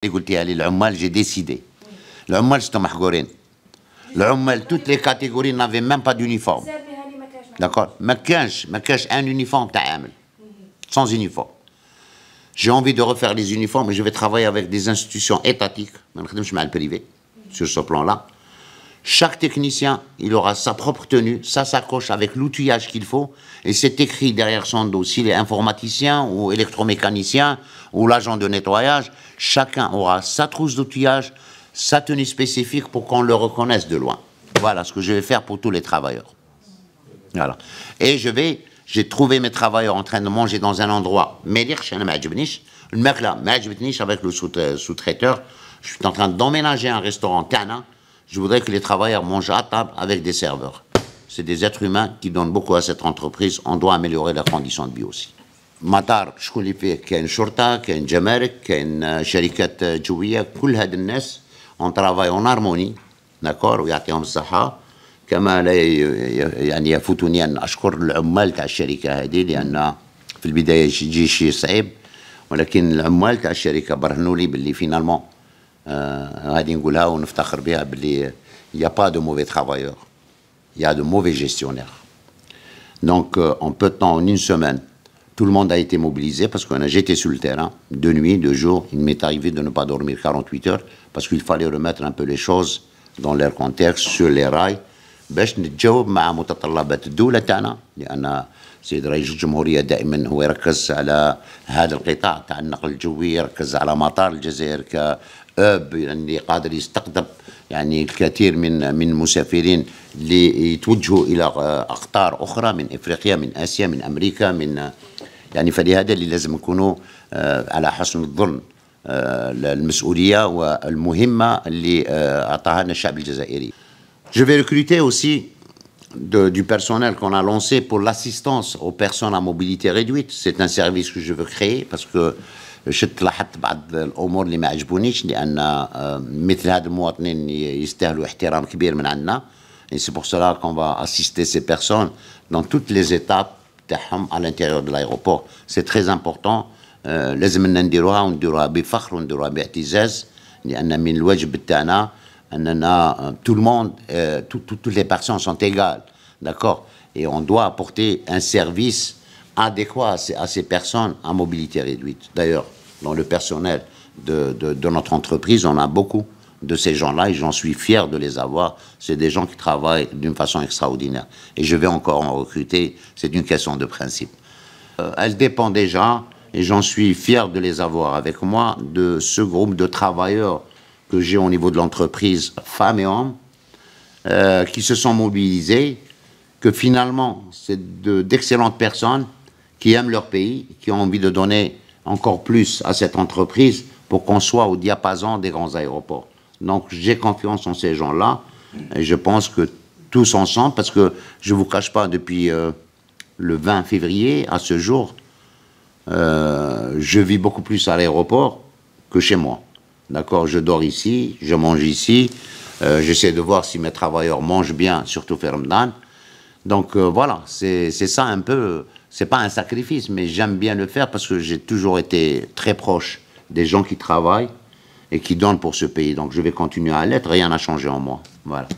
قلتيها لي العمال j'ai décidé. العمال شتو محقورين. العمال toutes les catégories n'avaient même pas d'uniforme. D'accord. ما كانش un uniforme تاع عامل. Sans uniforme. J'ai envie de refaire les uniformes et je vais travailler avec des institutions étatiques. ما نخدمش مع البريفي. Sur ce plan-là. Chaque technicien, il aura sa propre tenue, sa sacoche avec l'outillage qu'il faut, et c'est écrit derrière son dos. S'il est informaticien ou électromécanicien ou l'agent de nettoyage, chacun aura sa trousse d'outillage, sa tenue spécifique pour qu'on le reconnaisse de loin. Voilà ce que je vais faire pour tous les travailleurs. Voilà. Et j'ai trouvé mes travailleurs en train de manger dans un endroit. Le mec là, avec le sous-traiteur, je suis en train d'emménager un restaurant Tana. Je voudrais que les travailleurs mangent à table avec des serveurs. C'est des êtres humains qui donnent beaucoup à cette entreprise. On doit améliorer leurs conditions de vie aussi. مطار شكون اللي فيه كاين شرطة كاين جمارك كاين شركات جوية كل هاد الناس on travaille en harmonie d'accord ويعطيهم الصحة كما لا يعني يفوتني أن أشكر العمال تاع الشركة هذه لأن في البداية يجي شيء صعيب ولكن العمال تاع الشركة برهنوا لي باللي فينالمون غادي نقولها ونفتخر بها باللي il y a pas de mauvais travailleurs il y a de mauvais gestionnaires donc en peu de temps en une semaine tout le monde a été mobilisé parce que j'étais sur le terrain de nuit de jour il m'est arrivé de ne pas dormir 48 heures parce qu'il fallait remettre un peu les choses dans leur contexte sur les rails باش نتجاوب مع متطلبات الدولة تاعنا لأن السيد رئيس الجمهورية دائما هو يركز على هذا القطاع تاع النقل الجوي يركز على مطار الجزائر كأب يعني قادر يستقطب يعني الكثير من المسافرين اللي يتوجهوا إلى أقطار أخرى من إفريقيا من آسيا من أمريكا من يعني فلهذا اللي لازم نكونوا على حسن الظن المسؤولية والمهمة اللي أعطاها لنا الشعب الجزائري. Je vais recruter aussi du personnel qu'on a lancé pour l'assistance aux personnes à mobilité réduite. C'est un service que je veux créer parce que شت لاحظت بعض الأمور اللي ما عجبونيش لأن مثل هاد المواطنين يستاهلوا احترام كبير من عندنا. Et c'est pour cela qu'on va assister ces personnes dans toutes les étapes تاعهم à l'intérieur de l'aéroport. C'est très important. لازم نديروها ونديروها بفخر ونديروها باعتزاز لأن من الواجب تاعنا tout le monde, toutes les personnes sont égales, d'accord? Et on doit apporter un service adéquat à ces personnes à mobilité réduite. D'ailleurs, dans le personnel de notre entreprise, on a beaucoup de ces gens-là et j'en suis fier de les avoir. C'est des gens qui travaillent d'une façon extraordinaire. Et je vais encore en recruter, c'est une question de principe. Elle dépend déjà, et j'en suis fier de les avoir avec moi, de ce groupe de travailleurs que j'ai au niveau de l'entreprise, femmes et hommes, qui se sont mobilisés, que finalement, c'est d'excellentes personnes qui aiment leur pays, qui ont envie de donner encore plus à cette entreprise pour qu'on soit au diapason des grands aéroports. Donc, j'ai confiance en ces gens-là, et je pense que tous ensemble, parce que je ne vous cache pas, depuis le 20 février à ce jour, je vis beaucoup plus à l'aéroport que chez moi. D'accord, je dors ici, je mange ici, j'essaie de voir si mes travailleurs mangent bien, surtout Fermdan. Donc voilà, c'est ça un peu, c'est pas un sacrifice, mais j'aime bien le faire parce que j'ai toujours été très proche des gens qui travaillent et qui donnent pour ce pays. Donc je vais continuer à l'être, rien n'a changé en moi. Voilà.